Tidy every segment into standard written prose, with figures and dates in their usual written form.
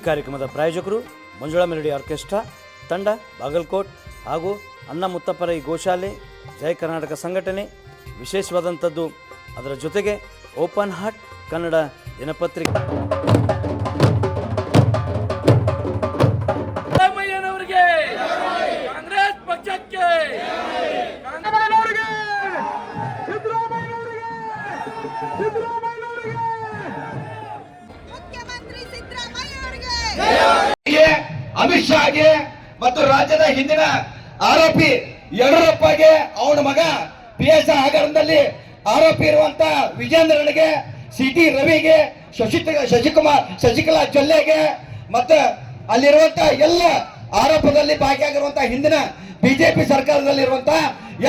ಕಾರ್ಯಕ್ರಮದ ಪ್ರಾಯೋಜಕರು Manjula melody orchestra ತಂಡ ಬಾಗಲಕೋಟ್ ಹಾಗೂ ಅಣ್ಣ ಮುತ್ತಪ್ಪರ ಈ ಗೋಶಾಲೆ ಜಯ ಕರ್ನಾಟಕ ಸಂಘಟನೆ. ವಿಶೇಷವಾದಂಥದ್ದು ಅದರ ಜೊತೆಗೆ ಓಪನ್ ಹಾರ್ಟ್ ಕನ್ನಡ ದಿನಪತ್ರಿಕೆ. ಕಾಂಗ್ರೆಸ್ ಪಕ್ಷಕ್ಕೆ ಮುಖ್ಯಮಂತ್ರಿ ಸಿದ್ದರಾಮಯ್ಯ ಅಮಿತ್ ಶಾಗೆ ಮತ್ತು ರಾಜ್ಯದ ಹಿಂದಿನ ಆರೋಪಿ ಯಡಿಯೂರಪ್ಪಗೆ ಅವನ ಮಗ PS ಹಗರಣದಲ್ಲಿ ಆರೋಪಿ ಇರುವಂತ ವಿಜೇಂದ್ರನಿಗೆ, ಸಿಟಿ ರವಿಗೆ, ಶಶಿಕಲಾ ಜೊಲ್ಲೆಗೆ ಮತ್ತು ಅಲ್ಲಿರುವಂತ ಎಲ್ಲ ಆರೋಪದಲ್ಲಿ ಭಾಗಿಯಾಗಿರುವಂತಹ ಹಿಂದಿನ ಬಿಜೆಪಿ ಸರ್ಕಾರದಲ್ಲಿರುವಂತ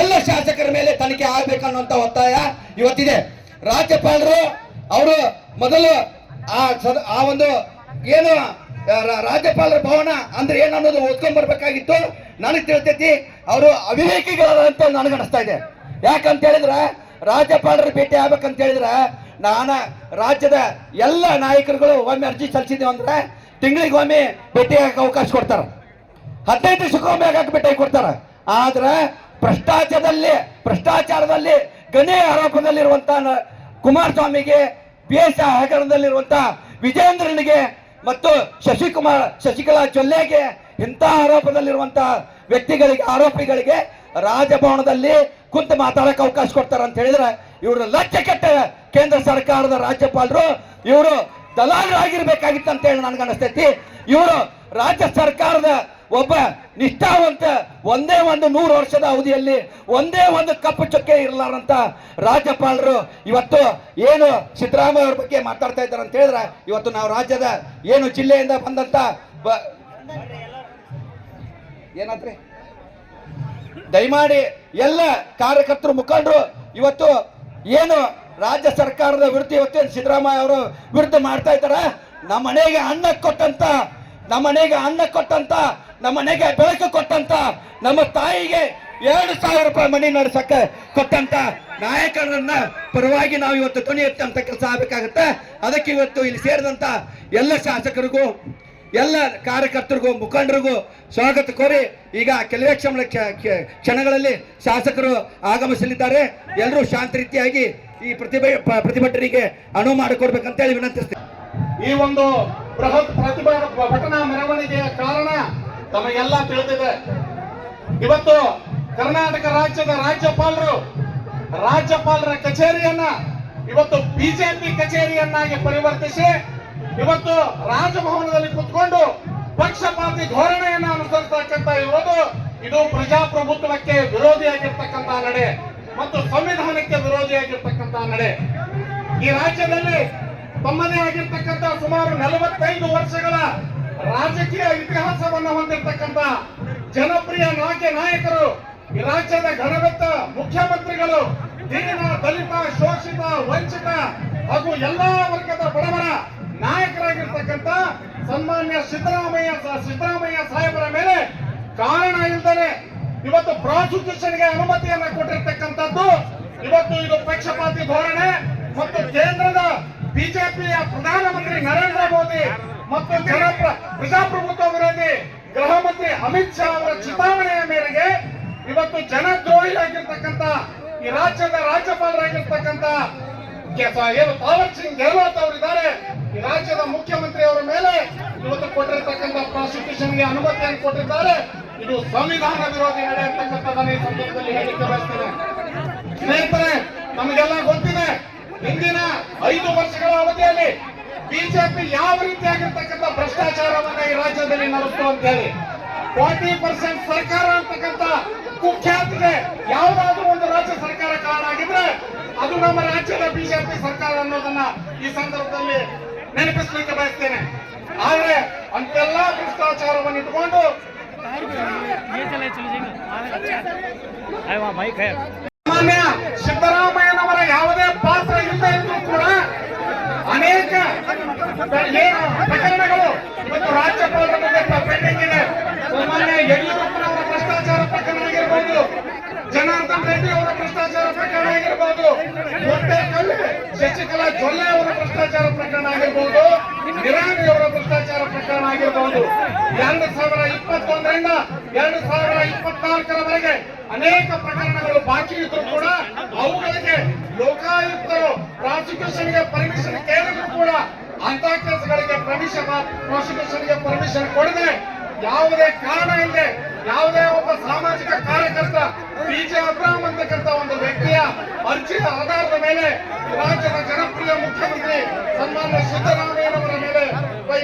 ಎಲ್ಲ ಶಾಸಕರ ಮೇಲೆ ತನಿಖೆ ಆಗ್ಬೇಕನ್ನುವಂತ ಒತ್ತಾಯ ಇವತ್ತಿದೆ. ರಾಜ್ಯಪಾಲರು ಅವರು ಮೊದಲು ಆ ಒಂದು ಏನು ರಾಜ್ಯಪಾಲರ ಭವನ ಅಂದ್ರೆ ಏನು ಅನ್ನೋದು ಓದ್ಕೊಂಡ್ ಬರ್ಬೇಕಾಗಿತ್ತು. ನನಗೆ ತಿಳ್ತೈತಿ ಅವರು ಅವಿವೇಕಿಗಳಂತ ನನಗೆ ಅನಿಸ್ತಾ ಇದೆ. ಯಾಕಂತ ಹೇಳಿದ್ರೆ ರಾಜ್ಯಪಾಲರ ಭೇಟಿ ಆಗ್ಬೇಕಂತ ಹೇಳಿದ್ರೆ ನಾನು ರಾಜ್ಯದ ಎಲ್ಲ ನಾಯಕರುಗಳು ಒಮ್ಮೆ ಅರ್ಜಿ ಸಲ್ಲಿಸಿದ್ದೇವೆ ಅಂದ್ರೆ ತಿಂಗಳಿಗೆ ಒಮ್ಮೆ ಭೇಟಿ ಆಗಕ್ಕೆ ಅವಕಾಶ ಕೊಡ್ತಾರ, 15 ದಿವಸಕ್ಕೊಮ್ಮೆ ಆಗಕ್ಕೆ ಭೇಟಿ ಕೊಡ್ತಾರ. ಆದ್ರೆ ಭ್ರಷ್ಟಾಚಾರದಲ್ಲಿ ಗಣಿ ಆರೋಪದಲ್ಲಿರುವಂತ ಕುಮಾರಸ್ವಾಮಿಗೆ, PS ಹಗರಣದಲ್ಲಿರುವಂತ ವಿಜೇಂದ್ರನಿಗೆ ಮತ್ತು ಶಶಿಕಲಾ ಜೊಲ್ಲೆಗೆ ಇಂಥ ಆರೋಪದಲ್ಲಿರುವಂತಹ ವ್ಯಕ್ತಿಗಳಿಗೆ, ಆರೋಪಿಗಳಿಗೆ ರಾಜಭವನದಲ್ಲಿ ಕುಂತು ಮಾತಾಡಕ್ಕೆ ಅವಕಾಶ ಕೊಡ್ತಾರ ಅಂತ ಹೇಳಿದ್ರೆ ಇವರು ಲಜ್ಜೆಕೆಟ್ಟ ಕೇಂದ್ರ ಸರ್ಕಾರದ ರಾಜ್ಯಪಾಲರು ಇವರು ದಲಾಲರಾಗಿರ್ಬೇಕಾಗಿತ್ತು ಅಂತ ಹೇಳಿ ನನಗೆ ಅನಿಸ್ತೈತಿ. ಇವರು ರಾಜ್ಯ ಸರ್ಕಾರದ ಒಬ್ಬ ನಿಷ್ಠಾವಂತ, ಒಂದೇ ಒಂದು 100 ವರ್ಷದ ಅವಧಿಯಲ್ಲಿ ಒಂದೇ ಒಂದು ಕಪ್ಪು ಚೊಕ್ಕೆ ಇರಲಾರಂತ ರಾಜ್ಯಪಾಲರು ಇವತ್ತು ಏನು ಸಿದ್ದರಾಮಯ್ಯ ಅವ್ರ ಬಗ್ಗೆ ಮಾತಾಡ್ತಾ ಇದ್ದಾರೆ ಅಂತ ಹೇಳಿದ್ರೆ, ಇವತ್ತು ನಾವು ರಾಜ್ಯದ ಏನು ಜಿಲ್ಲೆಯಿಂದ ಬಂದಂತ ಏನಾದ್ರಿ ದಯಮಾಡಿ ಎಲ್ಲ ಕಾರ್ಯಕರ್ತರು, ಮುಖಂಡರು ಇವತ್ತು ಏನು ರಾಜ್ಯ ಸರ್ಕಾರದ ವಿರುದ್ಧ ಇವತ್ತು ಸಿದ್ದರಾಮಯ್ಯ ಅವರು ವಿರುದ್ಧ ಮಾಡ್ತಾ ಇದ್ದಾರೆ. ನಮ್ಮ ಮನೆಗೆ ಅನ್ನ ಕೊಟ್ಟಂತ, ನಮ್ಮ ಮನೆಗೆ ಬೆಳಕು ಕೊಟ್ಟಂತ, ನಮ್ಮ ತಾಯಿಗೆ 2,000 ರೂಪಾಯಿ ಮನೆ ನಡೆಸಕ್ಕೆ ಕೊಟ್ಟಂತ ನಾಯಕರನ್ನ ಪರವಾಗಿ ನಾವು ಇವತ್ತು ಧ್ವನಿ ಎತ್ತಂತ ಕೆಲಸ ಆಗಬೇಕಾಗತ್ತೆ. ಅದಕ್ಕೆ ಇವತ್ತು ಇಲ್ಲಿ ಸೇರಿದಂತ ಎಲ್ಲ ಶಾಸಕರಿಗೂ, ಎಲ್ಲ ಕಾರ್ಯಕರ್ತರಿಗೂ, ಮುಖಂಡರಿಗೂ ಸ್ವಾಗತ ಕೋರಿ ಈಗ ಕೆಲವೇ ಕ್ಷಣಗಳಲ್ಲಿ ಶಾಸಕರು ಆಗಮಿಸಲಿದ್ದಾರೆ. ಎಲ್ಲರೂ ಶಾಂತ ರೀತಿಯಾಗಿ ಈ ಪ್ರತಿಭಟನೆಗೆ ಅನುವು ಮಾಡಿಕೊಡ್ಬೇಕಂತ ಹೇಳಿ ವಿನಂತಿಸ್ತೀನಿ. ಈ ಒಂದು ಬೃಹತ್ ಪ್ರತಿಭಟನಾ ಮೆರವಣಿಗೆಯ ಕಾರಣ ತಮಗೆಲ್ಲ ತಿಳಿದಿದೆ. ಇವತ್ತು ಕರ್ನಾಟಕ ರಾಜ್ಯದ ರಾಜ್ಯಪಾಲರ ಕಚೇರಿಯನ್ನ ಇವತ್ತು ಬಿಜೆಪಿ ಕಚೇರಿಯನ್ನಾಗಿ ಪರಿವರ್ತಿಸಿ ಇವತ್ತು ರಾಜಭವನದಲ್ಲಿ ಕುತ್ಕೊಂಡು ಪಕ್ಷಪಾತಿ ಧೋರಣೆಯನ್ನ ಅನುಸರಿಸತಕ್ಕಂತ ಇರೋದು ಇದು ಪ್ರಜಾಪ್ರಭುತ್ವಕ್ಕೆ ವಿರೋಧಿಯಾಗಿರ್ತಕ್ಕಂತಹ ನಡೆ ಮತ್ತು ಸಂವಿಧಾನಕ್ಕೆ ವಿರೋಧಿಯಾಗಿರ್ತಕ್ಕಂತ ನಡೆ. ಈ ರಾಜ್ಯದಲ್ಲಿ ತಮ್ಮದೇ ಆಗಿರ್ತಕ್ಕಂಥ ಸುಮಾರು 45 ವರ್ಷಗಳ ರಾಜಕೀಯ ಇತಿಹಾಸವನ್ನು ಹೊಂದಿರತಕ್ಕಂತ ಜನಪ್ರಿಯ ನಾಯಕರು, ಈ ರಾಜ್ಯದ ಘನವೆತ್ತ ಮುಖ್ಯಮಂತ್ರಿಗಳು, ದೀನ, ದಲಿತ, ಶೋಷಿತ, ವಂಚಿತ ಹಾಗೂ ಎಲ್ಲಾ ವರ್ಗದ ಬಡವರ ನಾಯಕರಾಗಿರ್ತಕ್ಕಂಥ ಸನ್ಮಾನ್ಯ ಸಿದ್ದರಾಮಯ್ಯ ಸಾಹೇಬರ ಮೇಲೆ ಕಾರಣ ಇಲ್ಲದೆ ಇವತ್ತು ಪ್ರಾಸಿಕ್ಯೂಷನ್ಗೆ ಅನುಮತಿಯನ್ನ ಕೊಟ್ಟಿರ್ತಕ್ಕಂಥದ್ದು ಇವತ್ತು ಇದು ಪಕ್ಷಪಾತಿ ಧೋರಣೆ ಮತ್ತು ಕೇಂದ್ರದ ಬಿಜೆಪಿಯ ಪ್ರಧಾನಮಂತ್ರಿ ನರೇಂದ್ರ ಮೋದಿ ಮತ್ತು ಪ್ರಜಾಪ್ರಭುತ್ವ ವಿರೋಧಿ ಗೃಹ ಮಂತ್ರಿ ಅಮಿತ್ ಶಾ ಅವರ ಚಿತಾವಣೆಯ ಮೇರೆಗೆ ಇವತ್ತು ಜನದ್ರೋಹಿಯಾಗಿರ್ತಕ್ಕಂಥ ಈ ರಾಜ್ಯದ ರಾಜ್ಯಪಾಲರಾಗಿರ್ತಕ್ಕಂಥ ಏನು ತಾವರ್ ಸಿಂಗ್ ಗೆಹ್ಲೋಟ್ ಅವರಿದ್ದಾರೆ, ಈ ರಾಜ್ಯದ ಮುಖ್ಯಮಂತ್ರಿ ಅವರ ಮೇಲೆ ಇವತ್ತು ಕೊಟ್ಟಿರ್ತಕ್ಕಂಥ ಪ್ರಾಸಿಕ್ಯೂಷನ್ಗೆ ಅನುಮತಿಯನ್ನು ಕೊಟ್ಟಿದ್ದಾರೆ. ಇದು ಸಂವಿಧಾನ ವಿರೋಧಿ ನಡೆ ಅಂತಕ್ಕಂಥದ್ದನ್ನು ಈ ಸಂದರ್ಭದಲ್ಲಿ ಹೇಳಿಕೆ ಬಯಸ್ತೇನೆ. ಸ್ನೇಹಿತರೆ, ನಮಗೆಲ್ಲ ಗೊತ್ತಿದೆ ಹಿಂದಿನ 5 ವರ್ಷಗಳ ಅವಧಿಯಲ್ಲಿ ಬಿಜೆಪಿ ಯಾವ ರೀತಿಯಾಗಿರ್ತಕ್ಕಂಥ ಭ್ರಷ್ಟಾಚಾರವನ್ನ ಈ ರಾಜ್ಯದಲ್ಲಿ ನಡೆಸ್ತು ಅಂತ ಹೇಳಿ 40% ಸರ್ಕಾರ ಅಂತಕ್ಕಂಥ ಕುಖ್ಯಾತಿಗೆ ಯಾವುದಾದ್ರೂ ಒಂದು ರಾಜ್ಯ ಸರ್ಕಾರ ಕಾರಣ ಆಗಿದ್ರೆ ಅದು ನಮ್ಮ ರಾಜ್ಯದ ಬಿಜೆಪಿ ಸರ್ಕಾರ ಅನ್ನೋದನ್ನ ಈ ಸಂದರ್ಭದಲ್ಲಿ ನೆನಪಿಸಲಿಕ್ಕೆ ಬಯಸ್ತೇನೆ. ಆದ್ರೆ ಅಂತೆಲ್ಲ ಭ್ರಷ್ಟಾಚಾರವನ್ನು ಇಟ್ಕೊಂಡು ಸಾಮಾನ್ಯ ಸಿದ್ದರಾಮಯ್ಯನವರ ಯಾವುದೇ ಪಾತ್ರ ಇಲ್ಲದೆ ಇದ್ರೂ ಕೂಡ ಅನೇಕ ಪ್ರಕರಣಗಳು ಇವತ್ತು ರಾಜ್ಯಪಾಲರ ಮುಂದೆ ಪೆಂಡಿಂಗ್ ಇದೆ. ಸಾಮಾನ್ಯ ಯಡಿಯೂರಪ್ಪನವರ ಭ್ರಷ್ಟಾಚಾರ ಪ್ರಕರಣ ಆಗಿರ್ಬೋದು, ಜನಾರ್ದನ್ ರೆಡ್ಡಿ ಅವರ ಭ್ರಷ್ಟಾಚಾರ ಪ್ರಕರಣ ಆಗಿರ್ಬೋದು, ಶಶಿಕಲಾ ಜೊಲ್ಲೆ ಅವರ ಭ್ರಷ್ಟಾಚಾರ ಪ್ರಕರಣ ಆಗಿರಬಹುದು, ನಿರಾಣಿ ಅವರ ಭ್ರಷ್ಟಾಚಾರ ಪ್ರಕರಣ ಆಗಿರಬಹುದು. 2021ರಿಂದ 2024ರವರೆಗೆ ಅನೇಕ ಪ್ರಕರಣಗಳು ಬಾಕಿ ಇದ್ರು ಕೂಡ ಅವುಗಳಿಗೆ ಲೋಕಾಯುಕ್ತರು ಪ್ರಾಸಿಕ್ಯೂಷನ್ಗೆ ಪರ್ಮಿಷನ್ ಕೇಳಿದ್ರು ಕೂಡ ಅಂತ ಕೇಸ್ಗಳಿಗೆ ಪ್ರಾಸಿಕ್ಯೂಷನ್ಗೆ ಪರ್ಮಿಷನ್ ಕೊಡದೆ ಯಾವುದೇ ಕಾರಣ ಇಲ್ಲದೆ ಯಾವುದೇ ಒಬ್ಬ ಸಾಮಾಜಿಕ ಕಾರ್ಯಕರ್ತ PJ ಅಬ್ರಾಹಂ ಅಂತಕ್ಕಂಥ ಒಂದು ವ್ಯಕ್ತಿಯ ಅರ್ಜಿಯ ಆಧಾರದ ಮೇಲೆ ರಾಜ್ಯದ ಜನಪ್ರಿಯ ಮುಖ್ಯಮಂತ್ರಿ ಸನ್ಮಾನ್ಯ ಸಿದ್ದರಾಮಯ್ಯನವರ ಮೇಲೆ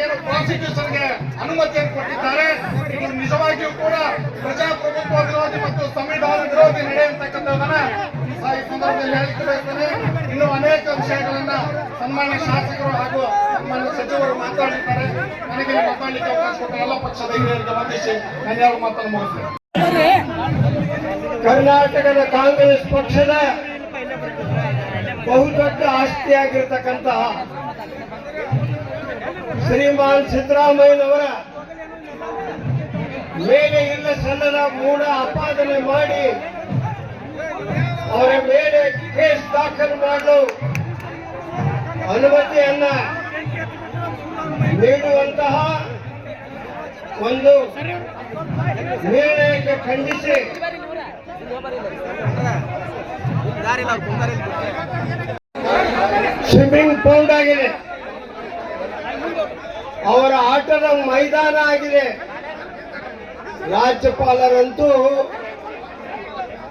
ಏನು ಪ್ರಾಸಿಕ್ಯೂಷನ್ಗೆ ಅನುಮತಿಯನ್ನು ಕೊಟ್ಟಿದ್ದಾರೆ. ಇದು ನಿಜವಾಗಿಯೂ ಕೂಡ ಪ್ರಜಾಪ್ರಭುತ್ವ ವಿರೋಧಿ ಮತ್ತು ಸಂವಿಧಾನ ವಿರೋಧಿ ನಡೆಯುವಂತಕ್ಕಂಥದ್ದನ್ನ ಈ ಸಂದರ್ಭದಲ್ಲಿ ಹೇಳಿಕೆ ಬಯಸ್ತೇನೆ. ಇನ್ನು ಅನೇಕ ವಿಷಯಗಳನ್ನ ಸನ್ಮಾನ್ಯ ಶಾಸಕರು ಹಾಗೂ ಸನ್ಮಾನ್ಯ ಸಚಿವರು ಮಾತಾಡಿದ್ದಾರೆ. ನನಗೆ ಮಾತಾಡಲಿಕ್ಕೆ ಅವಕಾಶ ಕೊಟ್ಟ ಎಲ್ಲ ಪಕ್ಷದ ಹಿರಿಯರಿಗೆ ವಂದಿಸಿ ನಾನು ಯಾವ ಮಾತನ್ನು ಮುಗಿಸ್ತೇನೆ. ಕರ್ನಾಟಕದ ಕಾಂಗ್ರೆಸ್ ಪಕ್ಷದ ಬಹುದೊಡ್ಡ ಆಸ್ತಿಯಾಗಿರ್ತಕ್ಕಂತಹ ಶ್ರೀಮಾನ್ ಸಿದ್ದರಾಮಯ್ಯನವರ ಮೇಲೆ ಇಲ್ಲ ಸಲ್ಲದ ಮೂಢ ಆಪಾದನೆ ಮಾಡಿ ಅವರ ಮೇಲೆ ಕೇಸ್ ದಾಖಲು ಮಾಡಲು ಅನುಮತಿಯನ್ನ ನೀಡುವಂತಹ ಒಂದು ನಿರ್ಣಯಕ್ಕೆ ಖಂಡಿಸಿ ಸ್ವಿಮ್ಮಿಂಗ್ ಪೌಂಡ್ ಆಗಿದೆ, ಅವರ ಆಟದ ಮೈದಾನ ಆಗಿದೆ. ರಾಜ್ಯಪಾಲರಂತೂ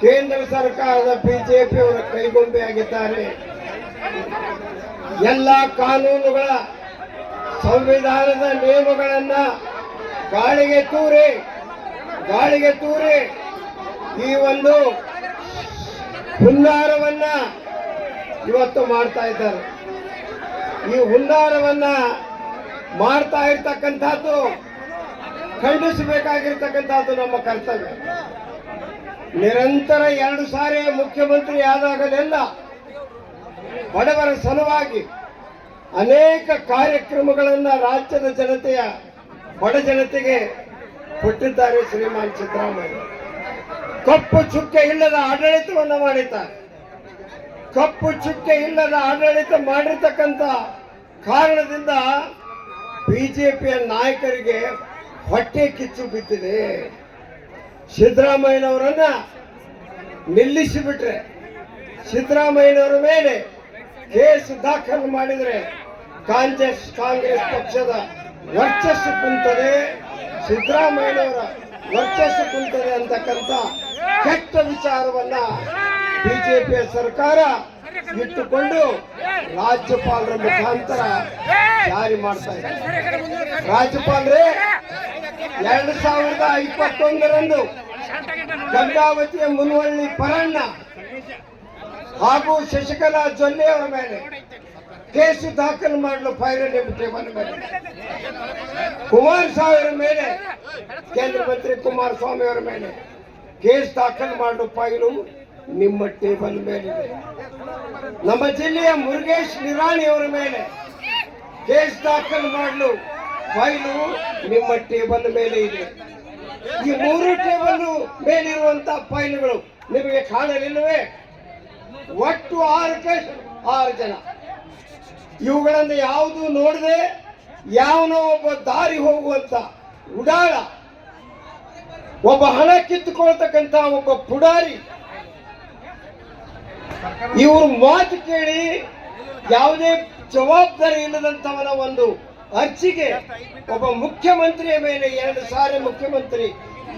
ಕೇಂದ್ರ ಸರ್ಕಾರದ ಬಿಜೆಪಿ ಅವರ ಕೈಗೊಂಬೆಯಾಗಿದ್ದಾರೆ. ಎಲ್ಲ ಕಾನೂನುಗಳ ಸಂವಿಧಾನದ ನಿಯಮಗಳನ್ನ ಗಾಳಿಗೆ ತೂರಿ ಈ ಒಂದು ಹುನ್ನಾರವನ್ನ ಇವತ್ತು ಮಾಡ್ತಾ ಇದ್ದಾರೆ. ಈ ಹುನ್ನಾರವನ್ನ ಮಾಡ್ತಾ ಇರ್ತಕ್ಕಂಥದ್ದು ಖಂಡಿಸಬೇಕಾಗಿರ್ತಕ್ಕಂಥದ್ದು ನಮ್ಮ ಕರ್ತವ್ಯ. ನಿರಂತರ 2 ಸಾರಿ ಮುಖ್ಯಮಂತ್ರಿ ಆದಾಗಲೆಲ್ಲ ಬಡವರ ಸಲುವಾಗಿ ಅನೇಕ ಕಾರ್ಯಕ್ರಮಗಳನ್ನ ರಾಜ್ಯದ ಜನತೆಯ ಬಡ ಜನತೆಗೆ ಕೊಟ್ಟಿದ್ದಾರೆ ಶ್ರೀಮಾನ್ ಸಿದ್ದರಾಮಯ್ಯ. ಕಪ್ಪು ಚುಕ್ಕೆ ಇಲ್ಲದ ಆಡಳಿತವನ್ನು ಮಾಡಿದ್ದಾರೆ. ಕಪ್ಪು ಚುಕ್ಕೆ ಇಲ್ಲದ ಆಡಳಿತ ಮಾಡಿರ್ತಕ್ಕಂಥ ಕಾರಣದಿಂದ ಬಿಜೆಪಿಯ ನಾಯಕರಿಗೆ ಹೊಟ್ಟೆ ಕಿಚ್ಚು ಬಿದ್ದಿದೆ. ಸಿದ್ದರಾಮಯ್ಯನವರನ್ನ ನಿಲ್ಲಿಸಿಬಿಟ್ರೆ, ಸಿದ್ದರಾಮಯ್ಯನವರ ಮೇಲೆ ಕೇಸ್ ದಾಖಲು ಮಾಡಿದರೆ ಕಾಂಗ್ರೆಸ್ ಪಕ್ಷದ ವರ್ಚಸ್ಸು ಕುಂತದೆ, ಸಿದ್ದರಾಮಯ್ಯನವರ ವರ್ಚಸ್ಸು ಕುಂತದೆ ಅಂತಕ್ಕಂಥ ಕೆಟ್ಟ ವಿಚಾರವನ್ನ ಬಿಜೆಪಿಯ ಸರ್ಕಾರ ಇಟ್ಟುಕೊಂಡು ರಾಜ್ಯಪಾಲರ ಮುಖಾಂತರ ಜಾರಿ ಮಾಡ್ತಾ ಇದೆ. ರಾಜ್ಯಪಾಲರೇ 2021ರಂದು ಗಂಗಾವತಿಯ ಮುನವಳ್ಳಿ ಪರಣ್ಣ ಹಾಗೂ ಶಶಿಕಲಾ ಜೊಲ್ಲೆ ಅವರ ಮೇಲೆ ಕೇಸು ದಾಖಲು ಮಾಡಲು ಫೈಲ್ ಟೇಬಲ್ ಮೇಲೆ, ಕುಮಾರಸ್ವಾಮಿ ಮೇಲೆ ಕೇಂದ್ರ ಮಂತ್ರಿ ಕುಮಾರಸ್ವಾಮಿ ಅವರ ಮೇಲೆ ಕೇಸ್ ದಾಖಲು ಮಾಡಲು ಫೈಲು ನಿಮ್ಮ ಟೇಬಲ್ ಮೇಲಿದೆ. ನಮ್ಮ ಜಿಲ್ಲೆಯ ಮುರುಗೇಶ್ ನಿರಾಣಿ ಅವರ ಮೇಲೆ ಕೇಸ್ ದಾಖಲು ಮಾಡಲು ಫೈಲು ನಿಮ್ಮ ಟೇಬಲ್ ಮೇಲೆ ಇದೆ. ಈ 3 ಟೇಬಲ್ ಮೇಲಿರುವಂತಹ ಫೈಲ್ಗಳು ನಿಮಗೆ ಕಾಣಲಿಲ್ಲವೇ? ಒಟ್ಟು 6 ಜನ. ಇವುಗಳನ್ನು ಯಾವುದು ನೋಡದೆ ಯಾವನೋ ಒಬ್ಬ ದಾರಿ ಹೋಗುವಂತ ಉಡಾಳ, ಒಬ್ಬ ಹಣ ಕಿತ್ತುಕೊಳ್ತಕ್ಕಂತ ಒಬ್ಬ ಪುಡಾರಿ, ಇವರು ಮಾತು ಕೇಳಿ ಯಾವುದೇ ಜವಾಬ್ದಾರಿ ಇಲ್ಲದಂತವನ ಒಂದು ಅರ್ಜಿಗೆ ಒಬ್ಬ ಮುಖ್ಯಮಂತ್ರಿಯ ಮೇಲೆ 2 ಸಾರಿ ಮುಖ್ಯಮಂತ್ರಿ,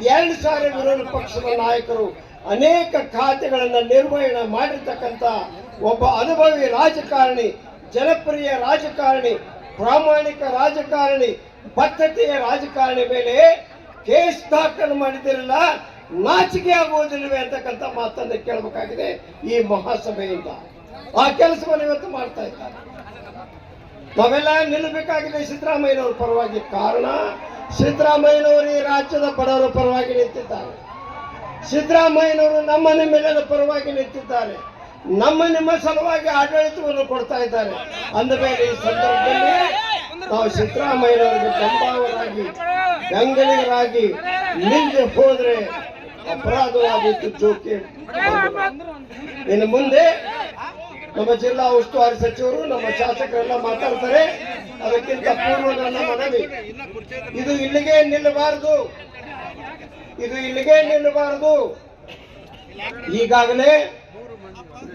2 ಸಾರಿ ವಿರೋಧ ಪಕ್ಷದ ನಾಯಕರು ಅನೇಕ ಖಾತೆಗಳನ್ನು ನಿರ್ವಹಣೆ ಮಾಡಿರ್ತಕ್ಕಂಥ ಒಬ್ಬ ಅನುಭವಿ ರಾಜಕಾರಣಿ, ಜನಪ್ರಿಯ ರಾಜಕಾರಣಿ, ಪ್ರಾಮಾಣಿಕ ರಾಜಕಾರಣಿ, ಬದ್ಧತೆಯ ರಾಜಕಾರಣಿ ಮೇಲೆ ಕೇಸ್ ದಾಖಲು ಮಾಡಿದಿರಲ್ಲ, ನಾಚಿಕೆ ಆಗುವುದಿಲ್ಲವೇ ಅಂತಕ್ಕಂಥ ಮಾತನ್ನು ಕೇಳಬೇಕಾಗಿದೆ ಈ ಮಹಾಸಭೆಯಿಂದ. ಆ ಕೆಲಸವನ್ನು ಇವತ್ತು ಮಾಡ್ತಾ ಇದ್ದಾರೆ. ನಾವೆಲ್ಲ ನಿಲ್ಲಬೇಕಾಗಿದೆ ಸಿದ್ದರಾಮಯ್ಯನವರ ಪರವಾಗಿ. ಕಾರಣ, ಸಿದ್ದರಾಮಯ್ಯನವರು ಈ ರಾಜ್ಯದ ಬಡವರ ಪರವಾಗಿ ನಿಂತಿದ್ದಾರೆ. ಸಿದ್ದರಾಮಯ್ಯನವರು ನಮ್ಮ ನಿಮ್ಮೆಲ್ಲರ ಪರವಾಗಿ ನಿಂತಿದ್ದಾರೆ. ನಿಮ್ಮ ಸಲುವಾಗಿ ಆಡಳಿತವನ್ನು ಕೊಡ್ತಾ ಇದ್ದಾರೆ. ಅಂದ ಮೇಲೆ ಈ ಸಂದರ್ಭದಲ್ಲಿ ನಾವು ಸಿದ್ದರಾಮಯ್ಯನವರಿಗೆ ಬೆಂಬಲರಾಗಿ, ಬೆಂಗಳಿಗರಾಗಿ ನಿಂತು ಹೋದ್ರೆ ಅಪರಾಧವಾಗಿತ್ತು ಜೋಕೆ. ಇನ್ನು ಮುಂದೆ ನಮ್ಮ ಜಿಲ್ಲಾ ಉಸ್ತುವಾರಿ ಸಚಿವರು ನಮ್ಮ ಶಾಸಕರೆಲ್ಲ ಮಾತಾಡ್ತಾರೆ. ಅದಕ್ಕಿಂತ ಪೂರ್ವ ನನ್ನ ಮನವಿ, ಇದು ಇಲ್ಲಿಗೆ ನಿಲ್ಲಬಾರದು. ಈಗಾಗಲೇ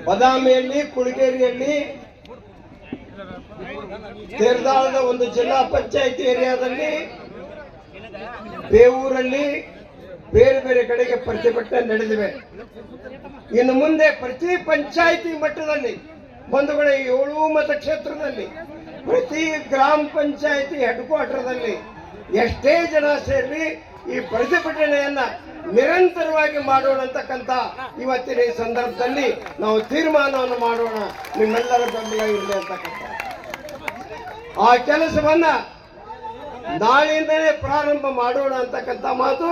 ಬದಾಮಿಯಲ್ಲಿ, ಕುಳಗೇರಿಯಲ್ಲಿ, ತೇರದಾಳದ ಒಂದು ಜಿಲ್ಲಾ ಪಂಚಾಯತಿ ಏರಿಯಾದಲ್ಲಿ, ಬೇವೂರಲ್ಲಿ ಬೇರೆ ಬೇರೆ ಕಡೆಗೆ ಪ್ರತಿಭಟನೆ ನಡೆದಿವೆ. ಇನ್ನು ಮುಂದೆ ಪ್ರತಿ ಪಂಚಾಯಿತಿ ಮಟ್ಟದಲ್ಲಿ ಬಂಧುಗಳೇ 7 ಮತಕ್ಷೇತ್ರದಲ್ಲಿ ಪ್ರತಿ ಗ್ರಾಮ ಪಂಚಾಯಿತಿ ಹೆಡ್ ಕ್ವಾರ್ಟರ್ದಲ್ಲಿ ಎಷ್ಟೇ ಜನ ಸೇರಿ ಈ ಪ್ರತಿಭಟನೆಯನ್ನ ನಿರಂತರವಾಗಿ ಮಾಡೋಣ ಅಂತಕ್ಕಂಥ ಇವತ್ತಿನ ಈ ಸಂದರ್ಭದಲ್ಲಿ ನಾವು ತೀರ್ಮಾನವನ್ನು ಮಾಡೋಣ. ನಿಮ್ಮೆಲ್ಲರ ಬೆಂಬಲ ಇರಲಿ ಅಂತಕ್ಕಂಥ ಆ ಕೆಲಸವನ್ನ ನಾಳೆಯಿಂದಲೇ ಪ್ರಾರಂಭ ಮಾಡೋಣ ಅಂತಕ್ಕಂಥ ಮಾತು.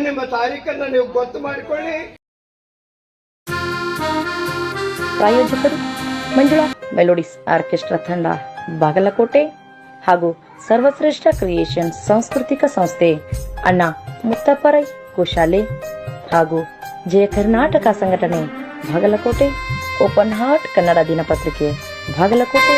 ನಿಮ್ಮ ತಾರೀಖನ್ನ ನೀವು ಗೊತ್ತು ಮಾಡಿಕೊಳ್ಳಿ. ಪ್ರಾಯೋಜಕರು ಮಂಜುಳಾ ಮೆಲೋಡಿಸ್ ಆರ್ಕೆಸ್ಟ್ರಾ ತಂಡ ಬಾಗಲಕೋಟೆ ಹಾಗೂ ಸರ್ವಶ್ರೇಷ್ಠ ಕ್ರಿಯೇಷನ್ ಸಾಂಸ್ಕೃತಿಕ ಸಂಸ್ಥೆ ಅಣ್ಣ ಮುತ್ತಪ್ಪರೈ ಗೋಶಾಲೆ ಹಾಗೂ ಜಯ ಕರ್ನಾಟಕ ಸಂಘಟನೆ ಬಾಗಲಕೋಟೆ, ಓಪನ್ ಹಾರ್ಟ್ ಕನ್ನಡ ದಿನಪತ್ರಿಕೆ ಬಾಗಲಕೋಟೆ.